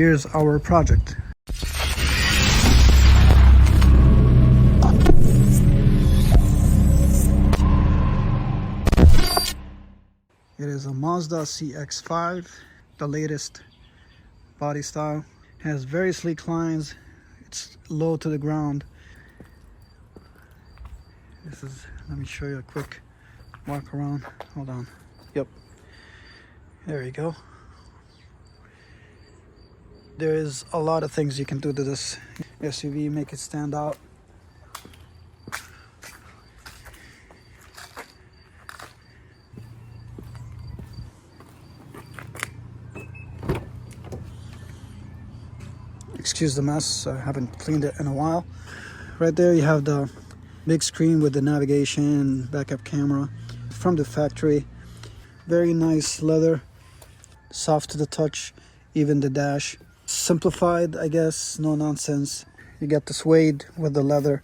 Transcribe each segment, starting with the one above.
Here's our project. It is a Mazda CX-5, the latest body style. Has very sleek lines. It's low to the ground. This is, let me show you a quick walk around. Hold on. Yep. There you go. There is a lot of things you can do to this SUV, make it stand out. Excuse the mess, I haven't cleaned it in a while. Right there you have the big screen with the navigation, backup camera from the factory. Very nice leather, soft to the touch, even the dash. Simplified, I guess, no nonsense. You get the suede with the leather.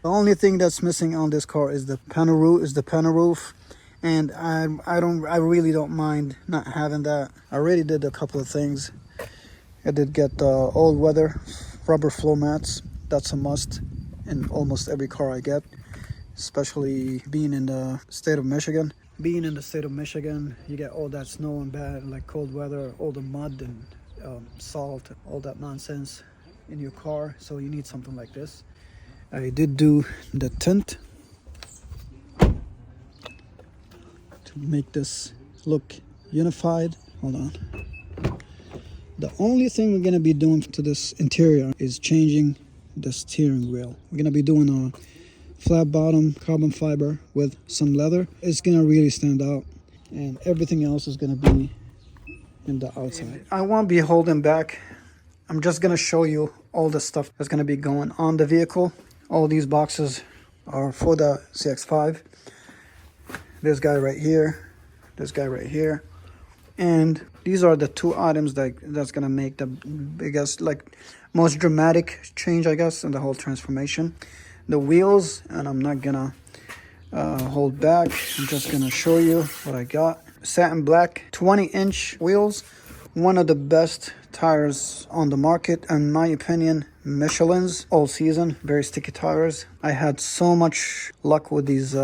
The only thing that's missing on this car is the panel roof, and I really don't mind not having that. I already did a couple of things. I did get the all weather rubber floor mats. That's a must in almost every car I get, especially being in the state of Michigan. Being in the state of Michigan, you get all that snow and bad, like cold weather, all the mud and salt, all that nonsense in your car, so you need something like this. I did do the tint to make this look unified. Hold on. The only thing we're going to be doing to this interior is changing the steering wheel. We're going to be doing a flat bottom carbon fiber with some leather. It's going to really stand out, and everything else is going to be in the outside. I won't be holding back. I'm just going to show you all the stuff that's going to be going on the vehicle. All these boxes are for the CX-5. This guy right here, this guy right here, and these are the two items that's going to make the biggest, like most dramatic change, I guess, in the whole transformation. The wheels, and I'm not gonna hold back. I'm just gonna show you what I got. Satin black 20-inch wheels, one of the best tires on the market, in my opinion. Michelin's all season, very sticky tires. I had so much luck with these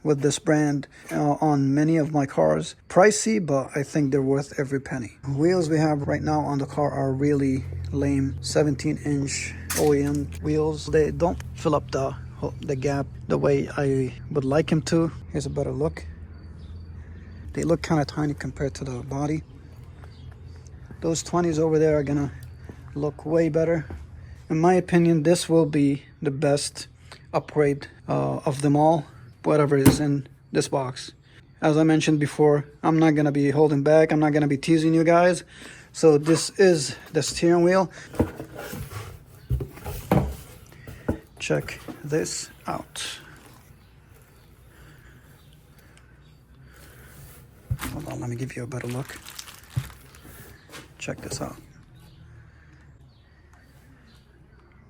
with this brand on many of my cars. Pricey, but I think they're worth every penny. Wheels we have right now on the car are really lame. 17-inch OEM wheels. They don't fill up the gap the way I would like them to. Here's a better look. They look kind of tiny compared to the body. Those 20s over there are gonna look way better. In my opinion, this will be the best upgrade of them all, whatever is in this box. As I mentioned before, I'm not gonna be holding back. I'm not gonna be teasing you guys. So this is the steering wheel. Check this out. Hold on, let me give you a better look. Check this out.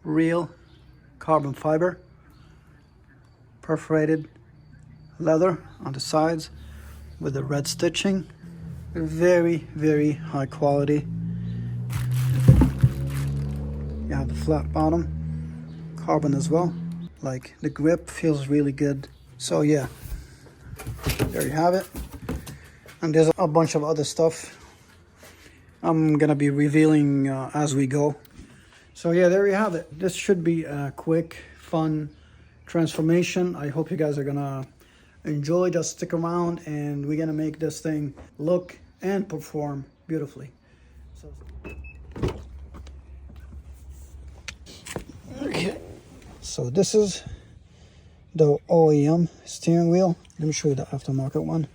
Real carbon fiber, perforated leather on the sides with the red stitching. Very, very high quality. You have the flat bottom, carbon as well. Like, the grip feels really good. So yeah, there you have it. And there's a bunch of other stuff I'm gonna be revealing as we go. So yeah, there you have it. This should be a quick, fun transformation. I hope you guys are gonna enjoy. Just stick around and we're gonna make this thing look and perform beautifully. Okay. So this is the OEM steering wheel. Let me show you the aftermarket one.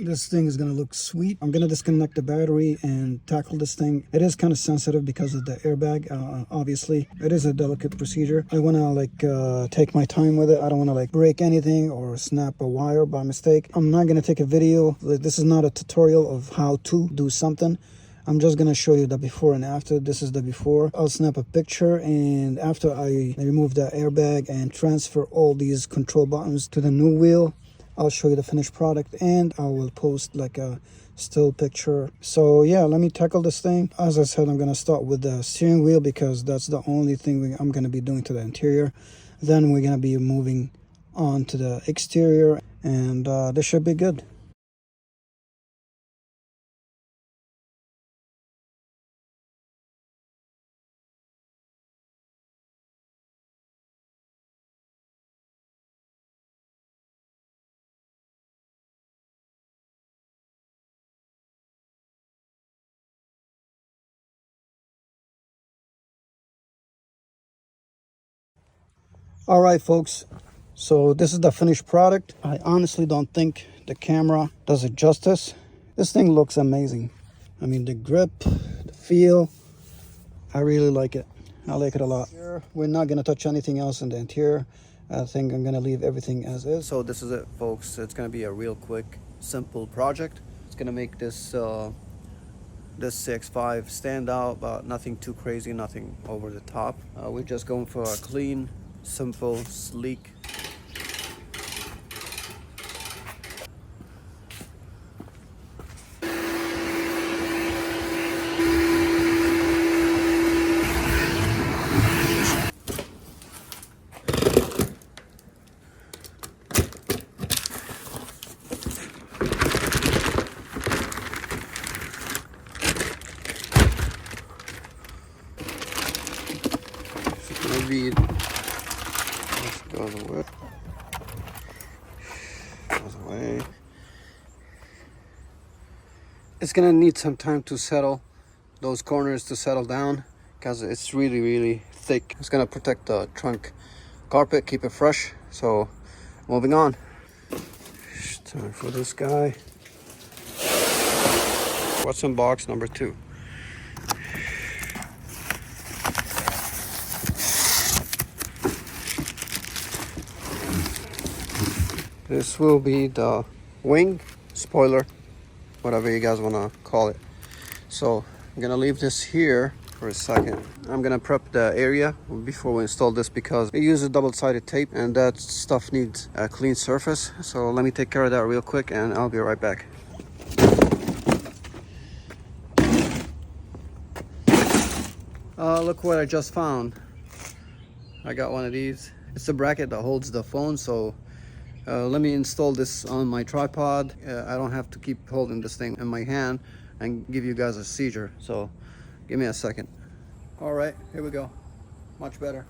This thing is going to look sweet. I'm going to disconnect the battery and tackle this thing. It is kind of sensitive because of the airbag. Obviously, it is a delicate procedure. I want to take my time with it. I don't want to break anything or snap a wire by mistake. I'm not going to take a video. This is not a tutorial of how to do something. I'm just gonna show you the before and after. This is the before. I'll snap a picture, and after I remove the airbag and transfer all these control buttons to the new wheel, I'll show you the finished product, and I will post like a still picture. So yeah, let me tackle this thing. As I said, I'm gonna start with the steering wheel because that's the only thing I'm gonna be doing to the interior. Then we're gonna be moving on to the exterior, and this should be good. All right, folks, so this is the finished product. I honestly don't think the camera does it justice. This thing looks amazing. I mean, the grip, the feel, I really like it. I like it a lot. We're not gonna touch anything else in the interior. I think I'm gonna leave everything as is. So this is it, folks. It's gonna be a real quick, simple project. It's gonna make this this CX-5 stand out, but nothing too crazy, nothing over the top. We're just going for a clean, simple, sleek. Maybe let's go away. Goes away. It's gonna need some time to settle those corners, to settle down, because it's really thick. It's gonna protect the trunk carpet, keep it fresh. So moving on. It's time for this guy. What's in box number 2? This will be the wing, spoiler, whatever you guys want to call it. So I'm gonna leave this here for a second. I'm gonna prep the area before we install this because it uses double-sided tape and that stuff needs a clean surface. So let me take care of that real quick and I'll be right back. Look what I just found. I got one of these. It's the bracket that holds the phone, so let me install this on my tripod. I don't have to keep holding this thing in my hand and give you guys a seizure. So give me a second. All right, here we go. Much better.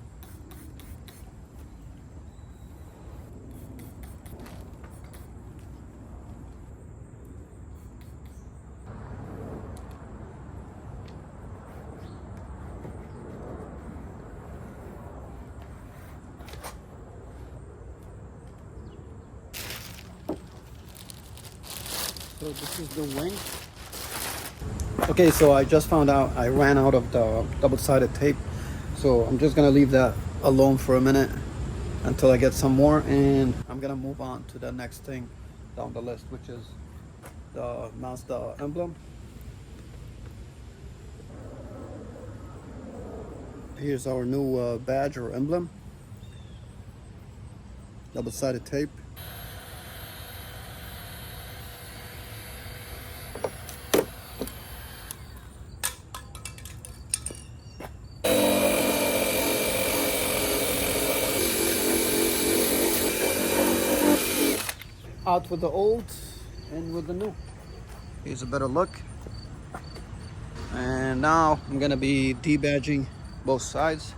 So this is the wing. Okay, so I just found out I ran out of the double-sided tape. So I'm just gonna leave that alone for a minute until I get some more, and I'm gonna move on to the next thing down the list, which is the Mazda emblem. Here's our new badge or emblem. Double-sided tape. Out with the old, in with the new. Here's a better look. And now I'm gonna be debadging both sides.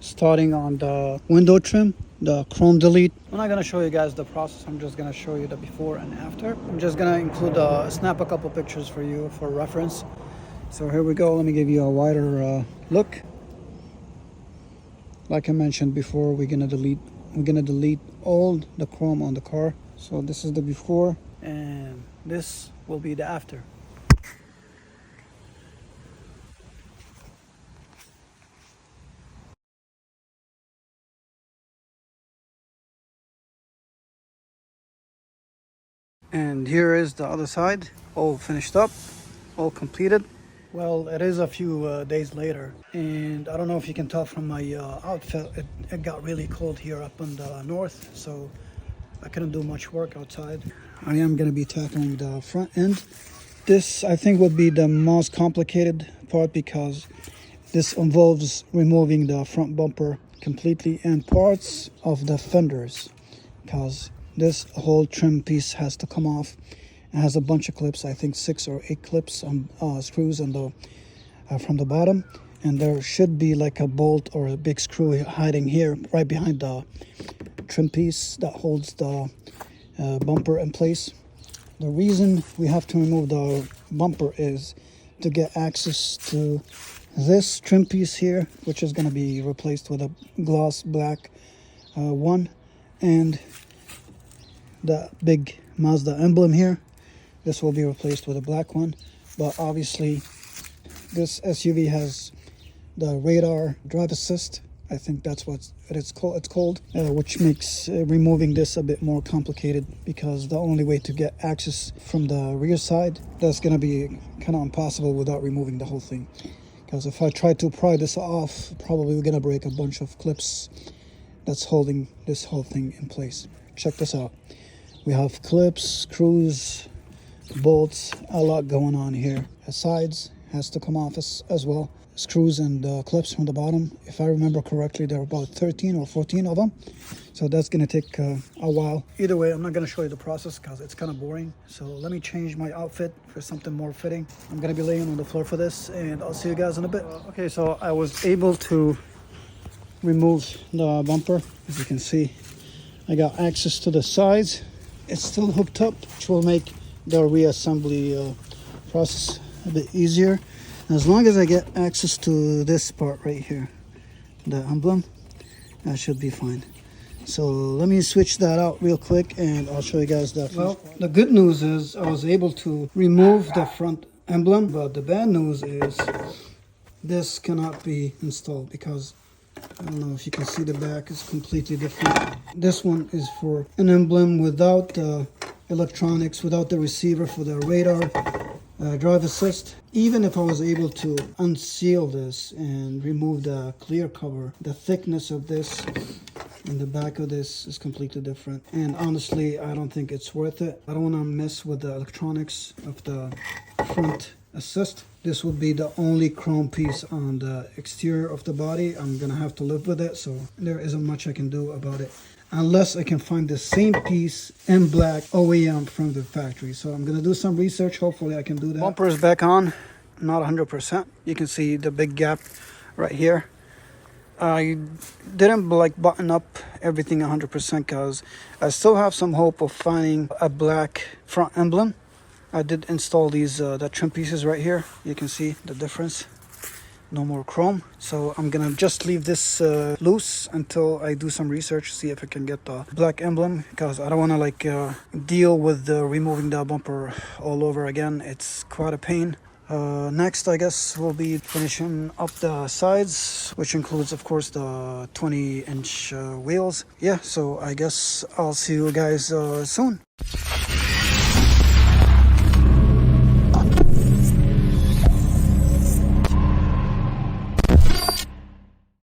Starting on the window trim. the chrome delete. I'm not gonna show you guys the process. I'm just gonna show you the before and after. I'm just gonna include snap a couple pictures for you for reference. So here we go. Let me give you a wider look. Like I mentioned before, we're gonna delete all the chrome on the car. So this is the before and this will be the after. And here is the other side, all finished up, all completed. Well, it is a few days later, and I don't know if you can tell from my outfit, it got really cold here up in the north, so I couldn't do much work outside. I am going to be tackling the front end. This, I think, would be the most complicated part because this involves removing the front bumper completely and parts of the fenders, because this whole trim piece has to come off. It has a bunch of clips, I think 6 or 8 clips on screws on the from the bottom, and there should be like a bolt or a big screw hiding here right behind the trim piece that holds the bumper in place. The reason we have to remove the bumper is to get access to this trim piece here, which is going to be replaced with a gloss black one, and the big Mazda emblem here. This will be replaced with a black one, but obviously this SUV has the radar drive assist. I think that's what it's called, which makes removing this a bit more complicated, because the only way to get access from the rear side, that's going to be kind of impossible without removing the whole thing. Because if I try to pry this off, probably we're going to break a bunch of clips that's holding this whole thing in place. Check this out. We have clips, screws, bolts, a lot going on here. The sides has to come off as well. Screws and clips from the bottom. If I remember correctly, there are about 13 or 14 of them. So that's going to take a while. Either way, I'm not going to show you the process because it's kind of boring. So let me change my outfit for something more fitting. I'm going to be laying on the floor for this, and I'll see you guys in a bit. Okay, so I was able to remove the bumper. As you can see, I got access to the sides. It's still hooked up, which will make the reassembly process a bit easier. As long as I get access to this part right here, the emblem, that should be fine. So let me switch that out real quick and I'll show you guys that. Well, the good news is I was able to remove the front emblem, but the bad news is this cannot be installed because I don't know if you can see the back is completely different. This one is for an emblem without the electronics, without the receiver for the radar drive assist. Even if I was able to unseal this and remove the clear cover, the thickness of this and the back of this is completely different. And honestly, I don't think it's worth it. I don't want to mess with the electronics of the front assist. This would be the only chrome piece on the exterior of the body. I'm gonna have to live with it, so there isn't much I can do about it unless I can find the same piece in black OEM from the factory. So I'm gonna do some research. Hopefully I can do that. Bumper is back on, not 100%. You can see the big gap right here. I didn't button up everything 100% because I still have some hope of finding a black front emblem. I did install these the trim pieces right here. You can see the difference. No more chrome. So I'm gonna just leave this loose until I do some research, see if I can get the black emblem, because I don't want to deal with removing the bumper all over again. It's quite a pain. Next, I guess we'll be finishing up the sides, which includes, of course, the 20-inch wheels. Yeah, so I guess I'll see you guys soon.